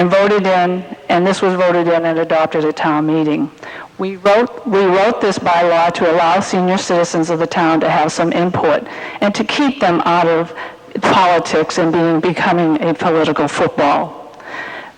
and voted in, and this was voted in and adopted at town meeting. We wrote this bylaw to allow senior citizens of the town to have some input and to keep them out of politics and becoming a political football.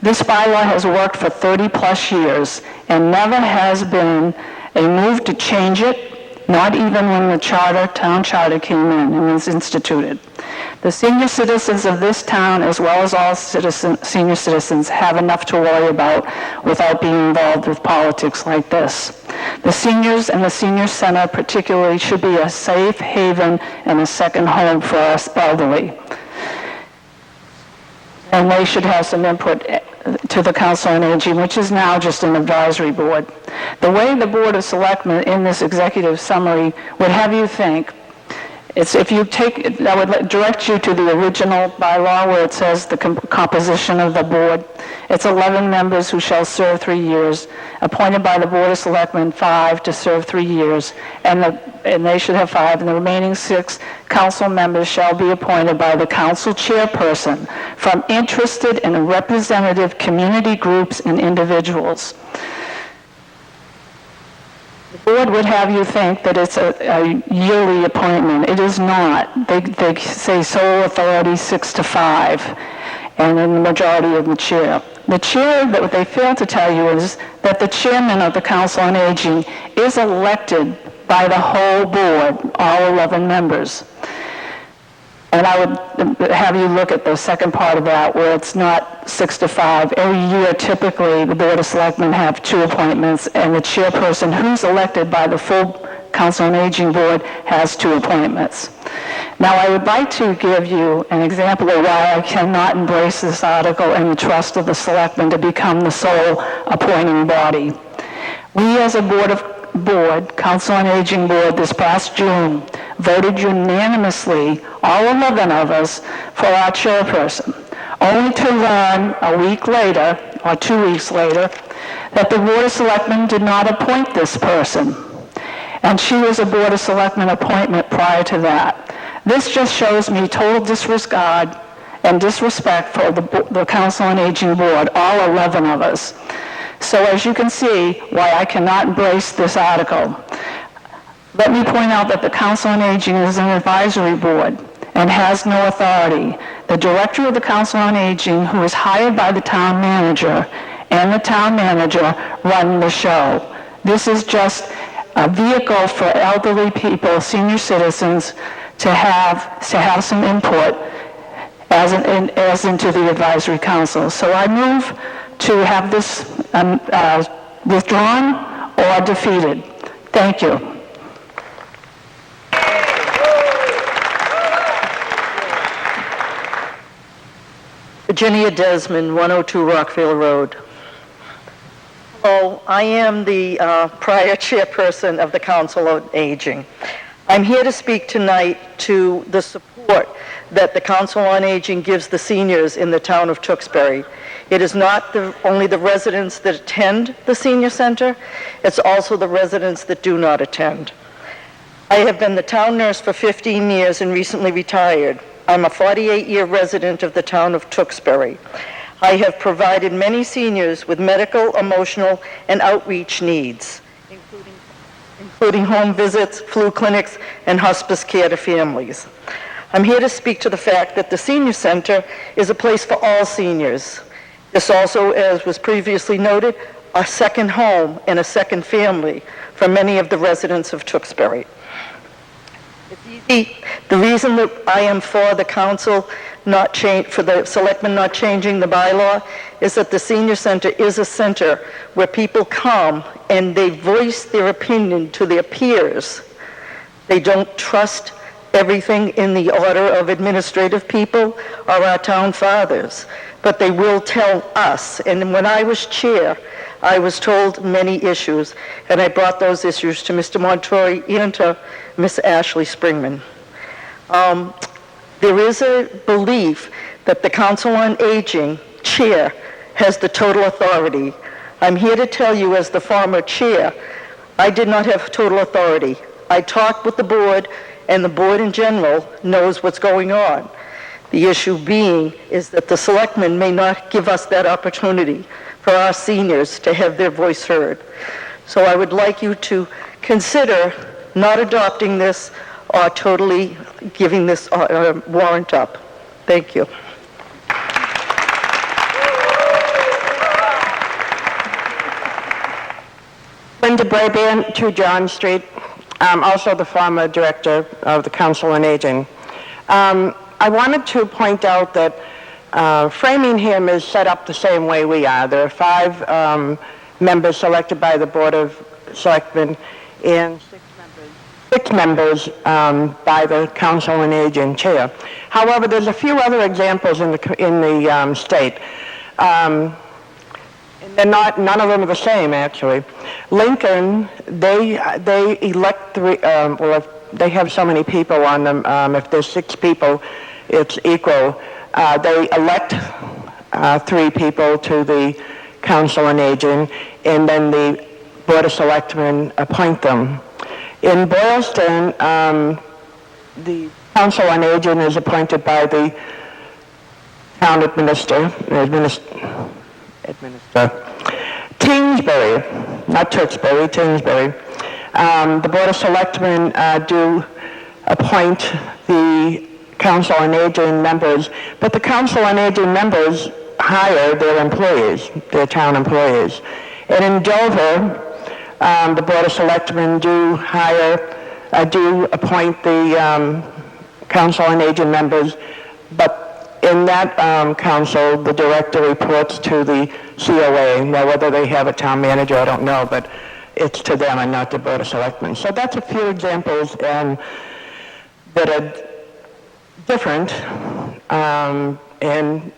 This bylaw has worked for 30 plus years and never has been a move to change it, not even when the town charter came in and was instituted. The senior citizens of this town, as well as all senior citizens, have enough to worry about without being involved with politics like this. The seniors and the senior center particularly should be a safe haven and a second home for us elderly. And they should have some input to the Council on Aging, which is now just an advisory board. The way the Board of Selectmen in this executive summary would have you think, I would direct you to the original bylaw where it says the composition of the board. It's 11 members who shall serve 3 years, appointed by the Board of Selectmen, 5 to serve 3 years, and they should have 5, and the remaining 6 council members shall be appointed by the council chairperson from interested and representative community groups and individuals. The board would have you think that it's a yearly appointment. It is not. They say sole authority 6 to 5, and then the majority of the chair. The chair, that what they fail to tell you is that the chairman of the Council on Aging is elected by the whole board, all 11 members. And I would have you look at the second part of that where it's not 6 to 5. Every year, typically, the Board of Selectmen have 2 appointments, and the chairperson who's elected by the full Council on Aging Board has 2 appointments. Now, I would like to give you an example of why I cannot embrace this article and the trust of the Selectmen to become the sole appointing body. We, as a Council on Aging Board, this past June, voted unanimously, all 11 of us, for our chairperson, only to learn a week later, or 2 weeks later, that the Board of Selectmen did not appoint this person. And she was a Board of Selectmen appointment prior to that. This just shows me total disregard and disrespect for the Council on Aging Board, all 11 of us. So as you can see, why I cannot embrace this article. Let me point out that the Council on Aging is an advisory board and has no authority. The director of the Council on Aging, who is hired by the town manager, and the town manager run the show. This is just a vehicle for elderly people, senior citizens, to have some input as into the advisory council. So I move to have this withdrawn or defeated. Thank you. Virginia Desmond, 102 Rockville Road. I am the prior chairperson of the Council on Aging. I'm here to speak tonight to the support that the Council on Aging gives the seniors in the town of Tewksbury. It is not only the residents that attend the senior center, it's also the residents that do not attend. I have been the town nurse for 15 years and recently retired. I'm a 48-year resident of the town of Tewksbury. I have provided many seniors with medical, emotional, and outreach needs, including home visits, flu clinics, and hospice care to families. I'm here to speak to the fact that the senior center is a place for all seniors. This also, as was previously noted, a second home and a second family for many of the residents of Tewksbury. The reason that I am for the council for the selectmen not changing the bylaw is that the senior center is a center where people come and they voice their opinion to their peers. They don't trust everything in the order of administrative people or our town fathers, but they will tell us. And when I was chair, I was told many issues, and I brought those issues to Mr. Montori and to Ms. Ashley Springman. There is a belief that the Council on Aging chair has the total authority. I'm here to tell you, as the former chair, I did not have total authority. I talked with the board, and the board in general knows what's going on. The issue being is that the selectmen may not give us that opportunity for our seniors to have their voice heard. So I would like you to consider not adopting this or totally giving this warrant up. Thank you. Linda Braban, 2 John Street. I'm also the former director of the Council on Aging. I wanted to point out that Framingham is set up the same way we are. There are 5 members selected by the Board of Selectmen and 6 members by the Council on Aging chair. However, there's a few other examples in the state. None of them are the same, actually. Lincoln, they elect 3, well, if they have so many people on them, if there's 6 people, it's equal. They elect 3 people to the Council on Aging, and then the Board of Selectmen appoint them. In Boylston, the Council on Aging is appointed by the town administrator. Tewksbury, not Tewksbury, Tewksbury. The Board of Selectmen do appoint the Council on Aging members, but the Council on Aging members hire their employees, their town employees. And in Dover, the Board of Selectmen do appoint the Council on Aging members, but in that council, the director reports to the COA. Now, whether they have a town manager, I don't know, but it's to them and not the Board of Selectmen. So that's a few examples that are different, and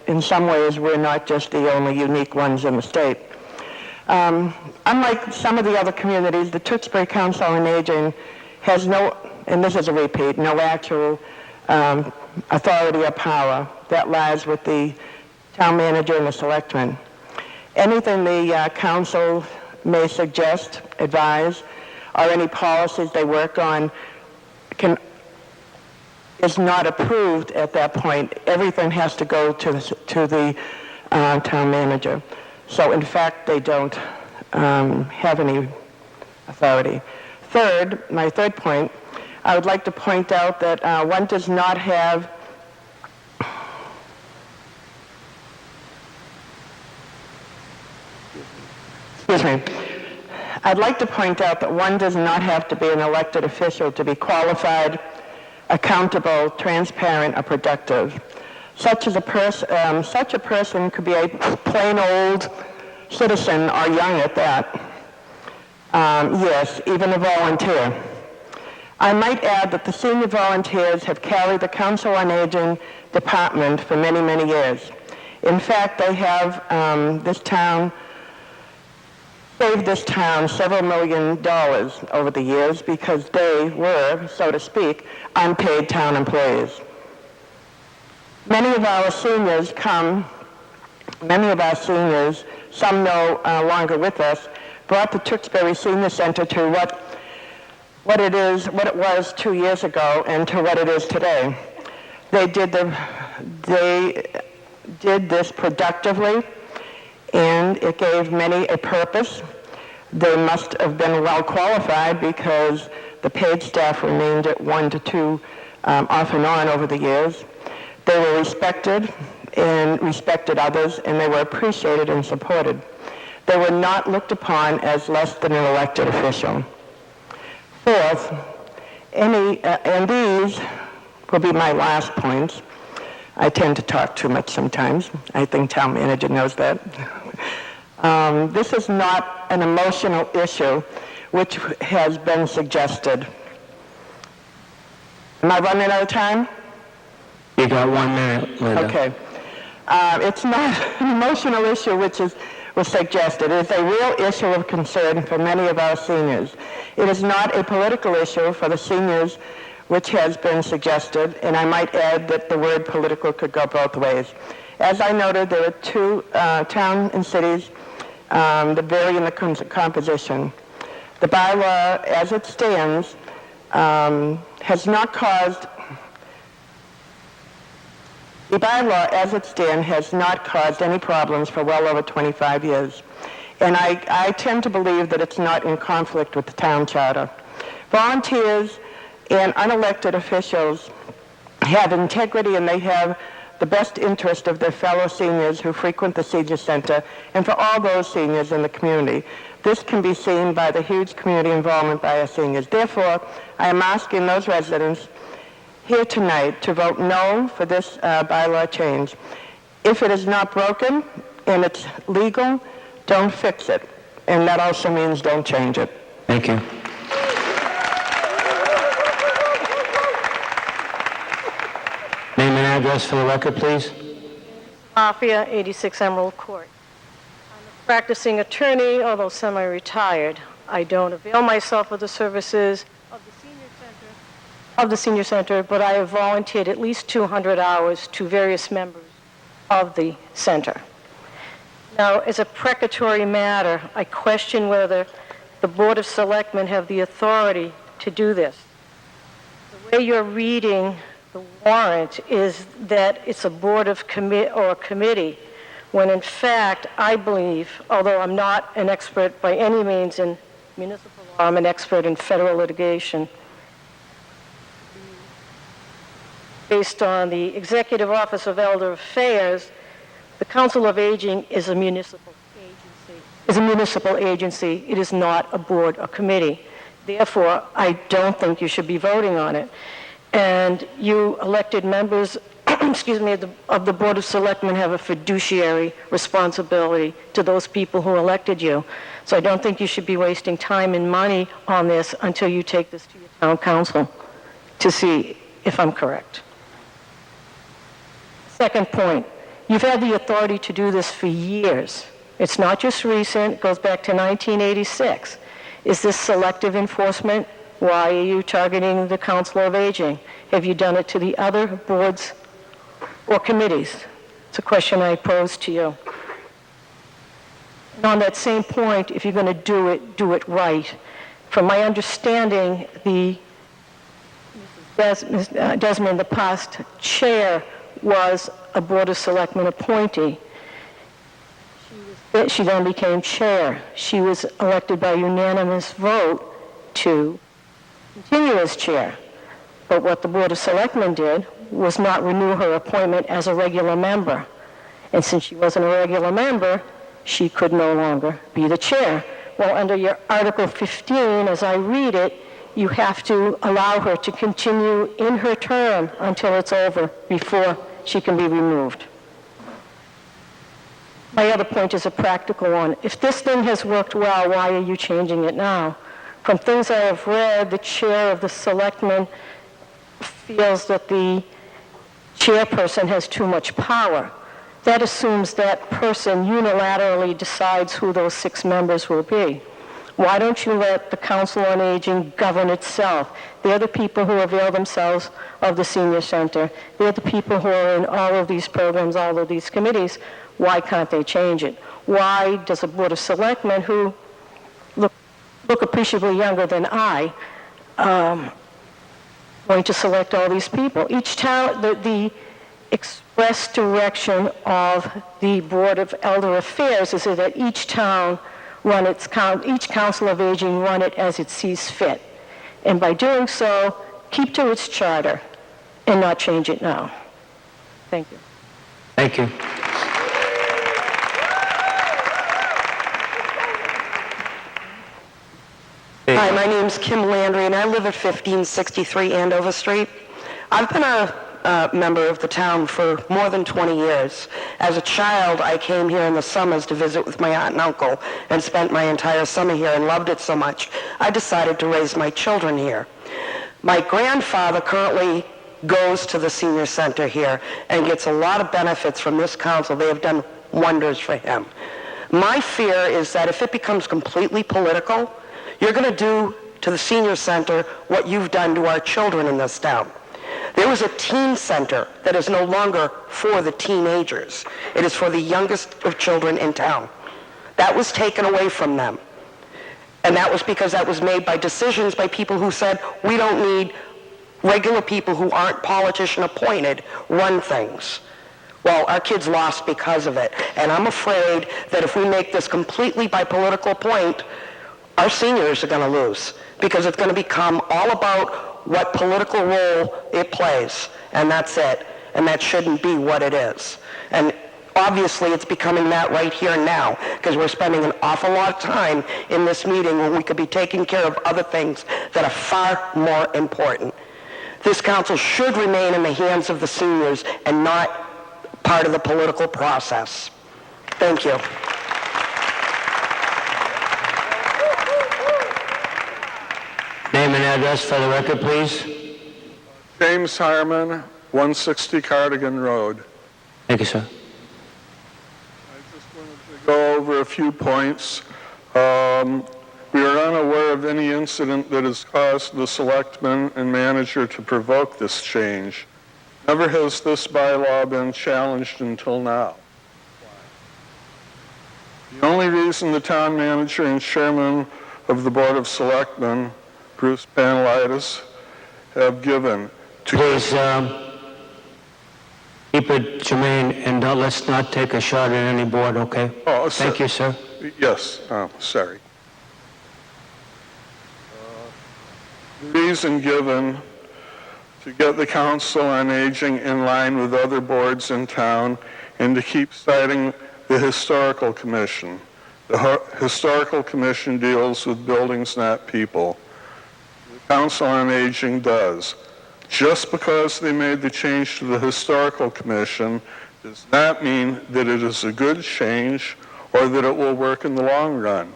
in some ways, we're not just the only unique ones in the state. Unlike some of the other communities, the Tewksbury Council on Aging has no, and this is a repeat, no actual authority or power. That lies with the town manager and the selectmen. Anything the council may suggest, advise, or any policies they work on is not approved at that point. Everything has to go to the town manager. So in fact, they don't have any authority. My third point, I would like to point out that one does not have I'd like to point out that one does not have to be an elected official to be qualified, accountable, transparent, or productive. Such a person could be a plain old citizen or young at that. Yes, even a volunteer. I might add that the senior volunteers have carried the Council on Aging department for many, many years. In fact, they have saved this town several $1 million over the years because they were, so to speak, unpaid town employees. Many of our seniors, some no longer with us, brought the Tewksbury Senior Center to what it was 2 years ago and to what it is today. They did this productively, and it gave many a purpose. They must have been well qualified because the paid staff remained at 1 to 2 off and on over the years. They were respected and respected others, and they were appreciated and supported. They were not looked upon as less than an elected official. Fourth, and these will be my last points. I tend to talk too much sometimes. I think town manager knows that. This is not an emotional issue which has been suggested. Am I running out of time? You got 1 minute, Linda. Okay. It's not an emotional issue which was suggested. It is a real issue of concern for many of our seniors. It is not a political issue for the seniors which has been suggested, and I might add that the word political could go both ways. As I noted, there are 2 towns and cities that vary in the composition. The bylaw, as it stands, has not caused The bylaw, as it stands, has not caused any problems for well over 25 years, and I tend to believe that it's not in conflict with the town charter. Volunteers and unelected officials have integrity, and they have the best interest of their fellow seniors who frequent the senior center, and for all those seniors in the community. This can be seen by the huge community involvement by our seniors. Therefore, I am asking those residents here tonight to vote no for this bylaw change. If it is not broken and it's legal, don't fix it. And that also means don't change it. Thank you. Name and address for the record, please. Mafia, 86 Emerald Court. I'm a practicing attorney, although semi-retired. I don't avail myself of the services of the senior center, but I have volunteered at least 200 hours to various members of the center. Now, as a precatory matter, I question whether the Board of Selectmen have the authority to do this. The way you're reading the warrant is that it's a board of committee, when in fact, I believe, although I'm not an expert by any means in municipal law, I'm an expert in federal litigation. Based on the Executive Office of Elder Affairs, the Council of Aging is a municipal agency. It is not a board or committee. Therefore, I don't think you should be voting on it. And you elected members, excuse me, of the Board of Selectmen have a fiduciary responsibility to those people who elected you. So I don't think you should be wasting time and money on this until you take this to your town council to see if I'm correct. Second point, you've had the authority to do this for years. It's not just recent, it goes back to 1986. Is this selective enforcement? Why are you targeting the Council of Aging? Have you done it to the other boards or committees? It's a question I pose to you. And on that same point, if you're going to do it right. From my understanding, Desmond, the past chair, was a Board of Selectmen appointee. She then became chair. She was elected by unanimous vote to continue as chair. But what the Board of Selectmen did was not renew her appointment as a regular member. And since she wasn't a regular member, she could no longer be the chair. Well, under your Article 15, as I read it, you have to allow her to continue in her term until it's over before she can be removed. My other point is a practical one. If this thing has worked well, why are you changing it now? From things I have read, the chair of the selectmen feels that the chairperson has too much power. That assumes that person unilaterally decides who those 6 members will be. Why don't you let the Council on Aging govern itself? They're the people who avail themselves of the senior center. They're the people who are in all of these programs, all of these committees. Why can't they change it? Why does a Board of Selectmen, who look appreciably younger than I, going to select all these people? Each town, the express direction of the Board of Elder Affairs is that each town each Council of Aging run it as it sees fit. And by doing so, keep to its charter and not change it now. Thank you. Thank you. Hi, my name's Kim Landry, and I live at 1563 Andover Street. I've been a member of the town for more than 20 years. As a child, I came here in the summers to visit with my aunt and uncle and spent my entire summer here and loved it so much, I decided to raise my children here. My grandfather currently goes to the senior center here and gets a lot of benefits from this council. They have done wonders for him. My fear is that if it becomes completely political, you're going to do to the senior center what you've done to our children in this town. There was a teen center that is no longer for the teenagers. It is for the youngest of children in town. That was taken away from them. And that was because that was made by decisions by people who said, we don't need regular people who aren't politician appointed run things. Well, our kids lost because of it. And I'm afraid that if we make this completely by political point, our seniors are going to lose, because it's going to become all about what political role it plays, and that's it. And that shouldn't be what it is. And obviously, it's becoming that right here and now, because we're spending an awful lot of time in this meeting when we could be taking care of other things that are far more important. This council should remain in the hands of the seniors and not part of the political process. Thank you. Name and address for the record, please. James Harmon, 160 Cardigan Road. Thank you, sir. I just wanted to go over a few points. We are unaware of any incident that has caused the selectman and manager to provoke this change. Never has this bylaw been challenged until now. The only reason the town manager and chairman of the Board of Selectmen, Bruce Panelitis, have given to... Please keep it germane, and let's not take a shot at any board, okay? Oh, Thank you, sir. Yes, sorry. The reason given to get the Council on Aging in line with other boards in town and to keep citing the Historical Commission. The Historical Commission deals with buildings, not people. The Council on Aging does. Just because they made the change to the Historical Commission does not mean that it is a good change or that it will work in the long run.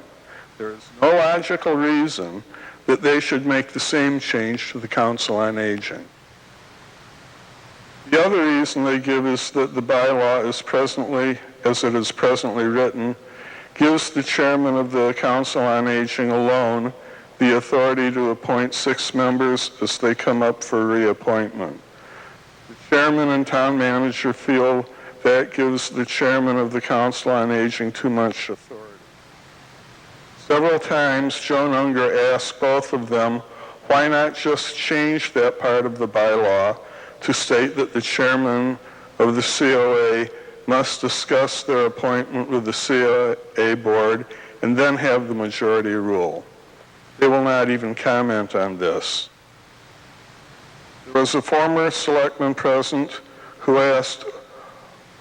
There is no logical reason that they should make the same change to the Council on Aging. The other reason they give is that the bylaw is presently, as it is presently written, gives the chairman of the Council on Aging alone the authority to appoint 6 members as they come up for reappointment. The chairman and town manager feel that gives the chairman of the Council on Aging too much authority. Several times, Joan Unger asked both of them, why not just change that part of the bylaw to state that the chairman of the COA must discuss their appointment with the COA board and then have the majority rule. They will not even comment on this. There was a former selectman present who asked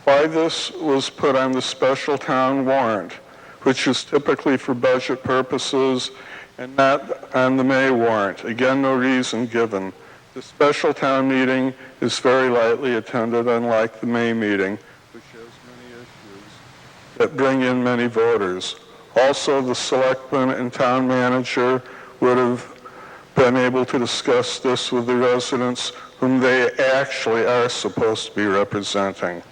why this was put on the special town warrant, which is typically for budget purposes, and not on the May warrant. Again, no reason given. The special town meeting is very lightly attended, unlike the May meeting, which has many issues that bring in many voters. Also, the selectman and town manager would have been able to discuss this with the residents whom they actually are supposed to be representing.